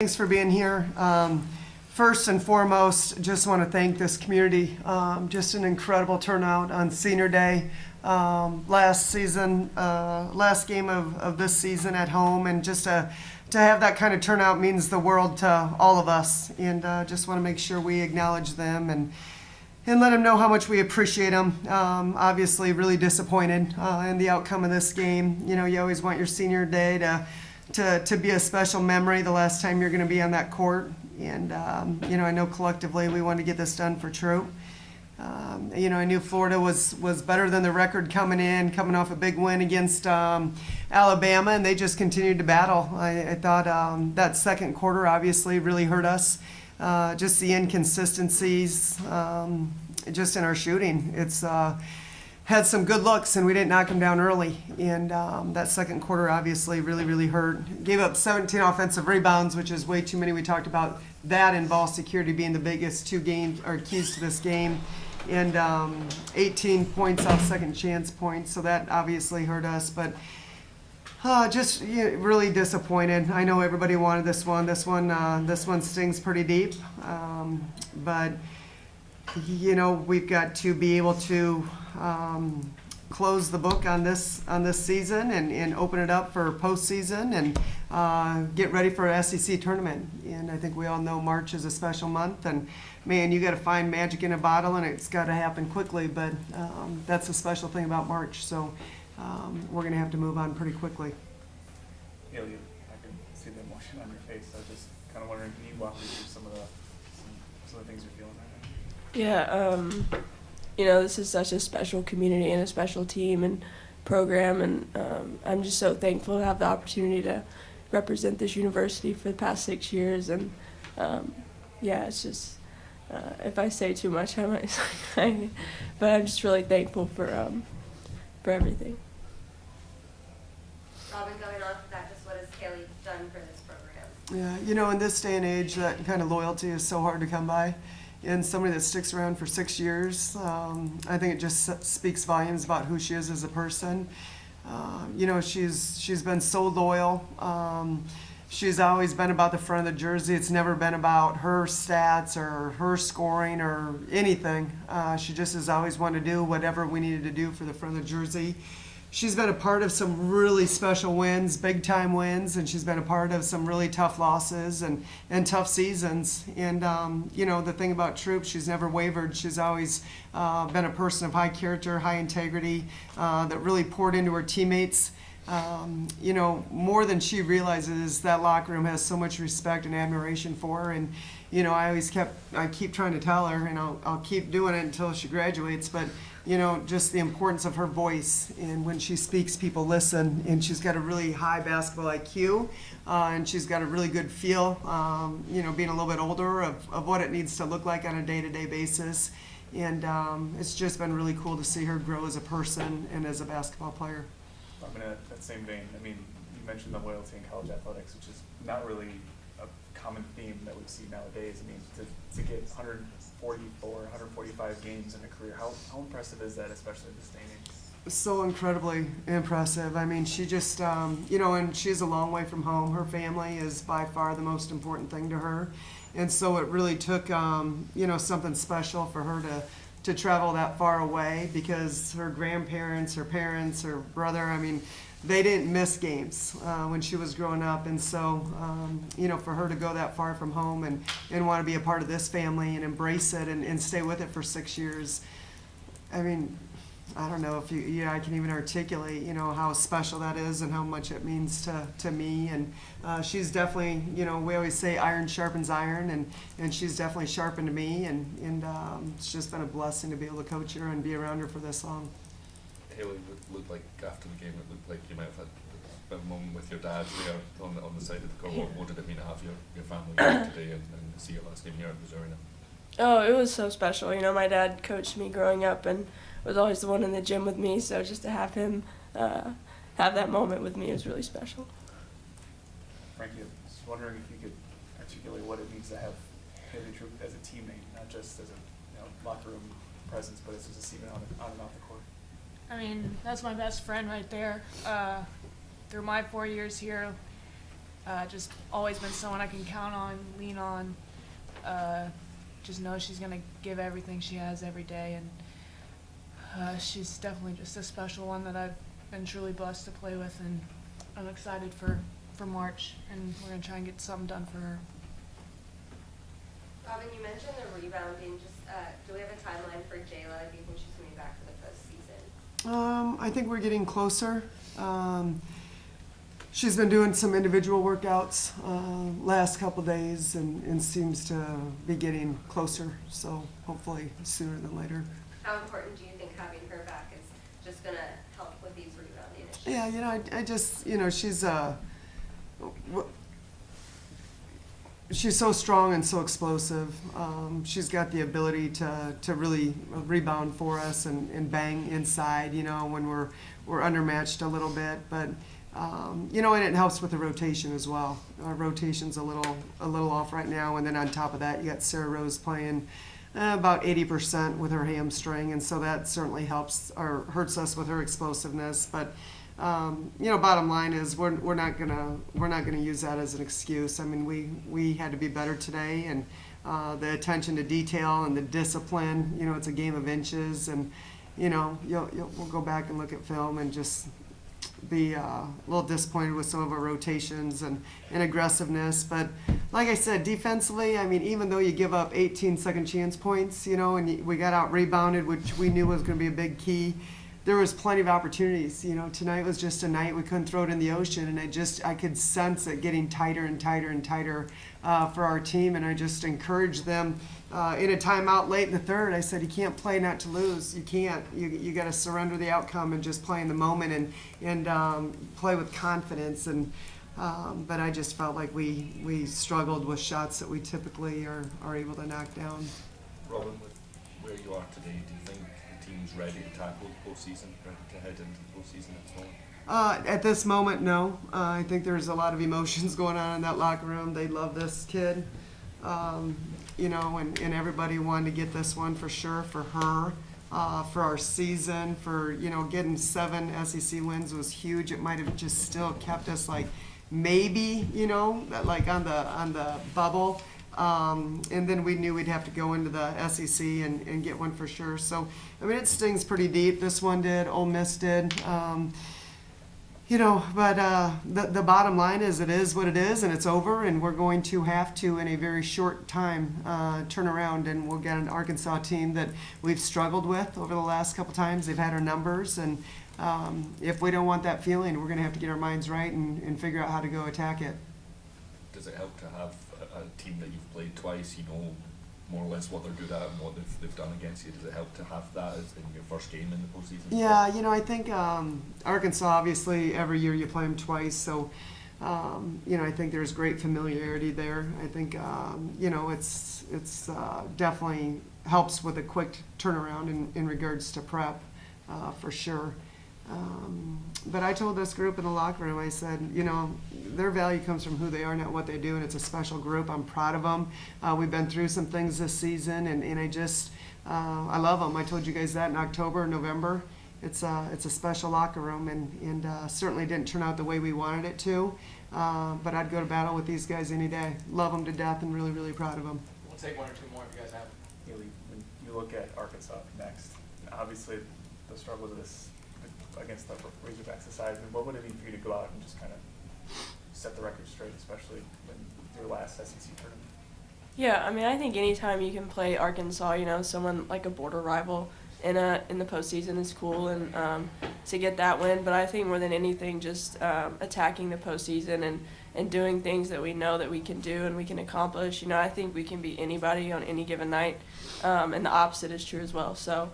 Thanks for being here. First and foremost, just want to thank this community. Just an incredible turnout on Senior Day last season, last game of this season at home, and just to have that kind of turnout means the world to all of us. And just want to make sure we acknowledge them and let them know how much we appreciate them. Obviously, really disappointed in the outcome of this game. You know, you always want your Senior Day to be a special memory the last time you're going to be on that court. And, you know, I know collectively we want to get this done for Troop. You know, I knew Florida was better than the record coming off a big win against Alabama, and they just continued to battle. I thought that second quarter obviously really hurt us. Just the inconsistencies just in our shooting. It's had some good looks, and we didn't knock them down early. And that second quarter obviously really hurt. Gave up 17 offensive rebounds, which is way too many. We talked about that and ball security being the biggest two games or keys to this game. And 18 points off second chance points, so that obviously hurt us. But just really disappointed. I know everybody wanted this one. This one stings pretty deep. But you know, we've got to be able to close the book on this season and open it up for postseason and get ready for an SEC tournament. And I think we all know March is a special month, and man, you got to find magic in a bottle, and it's got to happen quickly. But that's the special thing about March. So we're going to have to move on pretty quickly. I can see the emotion on your face. I was just kind of wondering, can you walk me through some of the things you're feeling right now? Yeah, you know, this is such a special community and a special team and program, and I'm just so thankful to have the opportunity to represent this university for the past 6 years. And yeah, it's just if I say too much, I might. But I'm just really thankful for everything. Robin, going off of that, just what has Kelly done for this program? Yeah, you know, in this day and age, that kind of loyalty is so hard to come by. And somebody that sticks around for 6 years, I think it just speaks volumes about who she is as a person. You know, she's been so loyal. She's always been about the front of the jersey. It's never been about her stats or her scoring or anything. She just has always wanted to do whatever we needed to do for the front of the jersey. She's been a part of some really special wins, big-time wins, and she's been a part of some really tough losses and tough seasons. And, you know, the thing about Troop, she's never wavered. She's always been a person of high character, high integrity, that really poured into her teammates. You know, more than she realizes, that locker room has so much respect and admiration for her. And, you know, I keep trying to tell her, and I'll keep doing it until she graduates, but you know, just the importance of her voice, and when she speaks, people listen. And she's got a really high basketball IQ, and she's got a really good feel, you know, being a little bit older, of what it needs to look like on a day-to-day basis. And it's just been really cool to see her grow as a person and as a basketball player. I mean, in that same vein, I mean, you mentioned the loyalty in college athletics, which is not really a common theme that we see nowadays. I mean, to get 144, 145 games in a career, how impressive is that, especially in this day and age? So incredibly impressive. I mean, she just, you know, and she's a long way from home. Her family is by far the most important thing to her. And so it really took, you know, something special for her to travel that far away, because her grandparents, her parents, her brother, I mean, they didn't miss games when she was growing up. And so, you know, for her to go that far from home and want to be a part of this family and embrace it and stay with it for 6 years, I mean, I don't know if I can even articulate, you know, how special that is and how much it means to me. And she's definitely, you know, we always say iron sharpens iron, and she's definitely sharpened me. And it's just been a blessing to be able to coach her and be around her for this long. Haley, it looked like after the game, it looked like you might have had a bit of a moment with your dad there on the side of the court. Yeah. What did it mean to have your family here today and see your last game here at Missouri now? Oh, it was so special. You know, my dad coached me growing up and was always the one in the gym with me, so just to have him have that moment with me was really special. Frankie, I was wondering if you could articulate what it means to have Haley Troop as a teammate, not just as a locker room presence, but as a teammate on and off the court. I mean, that's my best friend right there. Through my 4 years here, Just always been someone I can count on, lean on. Just know she's gonna give everything she has every day, and she's definitely just a special one that I've been truly blessed to play with, and I'm excited for March, and we're gonna try and get something done for her. Robin, you mentioned the rebounding. Just do we have a timeline for Jayla? Do you think she's going to be back for the postseason? I think we're getting closer. She's been doing some individual workouts last couple days and seems to be getting closer. So hopefully sooner than later. How important do you think having her back is just going to help with these rebounding issues? Yeah, I just, she's so strong and so explosive. She's got the ability to really rebound for us and bang inside, when we're undermatched a little bit. But, and it helps with the rotation as well. Our rotation's a little off right now. And then on top of that, you got Sarah Rose playing about 80% with her hamstring. And so that certainly helps or hurts us with her explosiveness. But bottom line is we're not gonna use that as an excuse. I mean, we had to be better today, and the attention to detail and the discipline. It's a game of inches, and we'll go back and look at film and just be a little disappointed with some of our rotations and aggressiveness. But like I said, defensively, I mean, even though you give up 18 second chance points, and we got out rebounded, which we knew was going to be a big key. There was plenty of opportunities. Tonight was just a night we couldn't throw it in the ocean, and I could sense it getting tighter and tighter and tighter for our team. And I just encouraged them in a timeout late in the third. I said, you can't play not to lose. You can't. You got to surrender the outcome and just play in the moment and play with confidence. And but I just felt like we struggled with shots that we typically are able to knock down. Robin, with where you are today, do you think the team's ready to tackle the postseason, ready to head into the postseason at this moment? At this moment, no. I think there's a lot of emotions going on in that locker room. They love this kid, and everybody wanted to get this one for sure for her, for our season, for, getting 7 SEC wins was huge. It might have just still kept us maybe, like on the bubble. And then we knew we'd have to go into the SEC and get one for sure. So, I mean, it stings pretty deep. This one did. Ole Miss did. But the bottom line is it is what it is, and it's over, and we're going to have to, in a very short time, turn around, and we'll get an Arkansas team that we've struggled with over the last couple times. They've had our numbers, and if we don't want that feeling, we're going to have to get our minds right and figure out how to go attack it. Does it help to have a team that you've played twice, more or less what they're good at and what they've done against you? Does it help to have that as in your first game in the postseason? Yeah, I think Arkansas, obviously, every year you play them twice, so, I think there's great familiarity there. I think, it's definitely helps with a quick turnaround in regards to prep, for sure. But I told this group in the locker room, I said, their value comes from who they are, not what they do, and it's a special group. I'm proud of them. We've been through some things this season, and I love them. I told you guys that in October, November. It's a special locker room, and certainly didn't turn out the way we wanted it to. But I'd go to battle with these guys any day. Love them to death, and really, really proud of them. We'll take one or two more if you guys have. When you look at Arkansas next, obviously the struggles of this against the Razorbacks aside, what would it mean for you to go out and just kind of set the record straight, especially in your last SEC tournament? Yeah, I mean, I think anytime you can play Arkansas, someone like a border rival in the postseason is cool, and to get that win. But I think more than anything, just attacking the postseason and doing things that we know that we can do and we can accomplish. I think we can beat anybody on any given night, and the opposite is true as well. So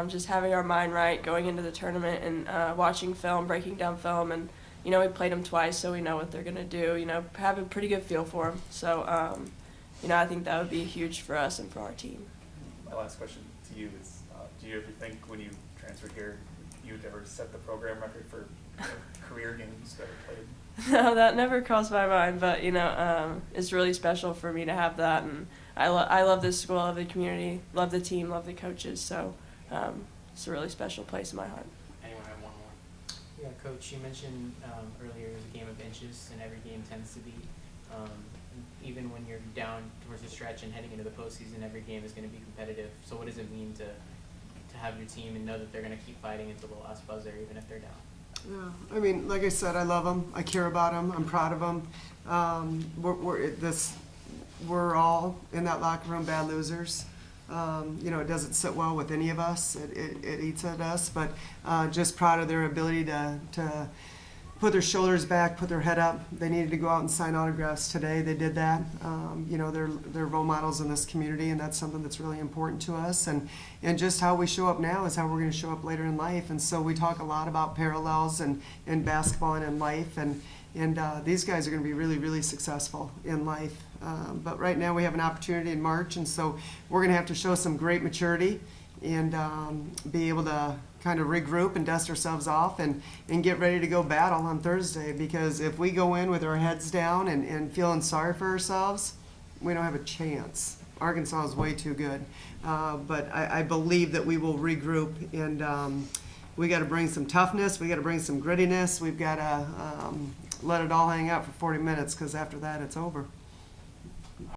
just having our mind right, going into the tournament and watching film, breaking down film, and we played them twice, so we know what they're gonna do. Have a pretty good feel for them. So I think that would be huge for us and for our team. My last question to you is, do you ever think when you transferred here, you'd ever set the program record for career games that are played? No, that never crossed my mind, but it's really special for me to have that, and I love this school, I love the community, love the team, love the coaches, so it's a really special place in my heart. Anyone have one more? Yeah, Coach, you mentioned earlier it was a game of inches, and every game tends to be. Even when you're down towards the stretch and heading into the postseason, every game is going to be competitive. So what does it mean to have your team and know that they're going to keep fighting until the last buzzer, even if they're down? Yeah, I mean, like I said, I love them. I care about them. I'm proud of them. We're all in that locker room bad losers. You know, it doesn't sit well with any of us. It eats at us. But just proud of their ability to put their shoulders back, put their head up. They needed to go out and sign autographs today. They did that. You know, they're role models in this community, and that's something that's really important to us. And just how we show up now is how we're going to show up later in life. And so we talk a lot about parallels in basketball and in life. And these guys are going to be really, really successful in life. But right now we have an opportunity in March, and so we're going to have to show some great maturity and be able to kind of regroup and dust ourselves off and get ready to go battle on Thursday. Because if we go in with our heads down and feeling sorry for ourselves, we don't have a chance. Arkansas is way too good. But I believe that we will regroup, and we got to bring some toughness. We got to bring some grittiness. We've got to let it all hang out for 40 minutes, because after that it's over.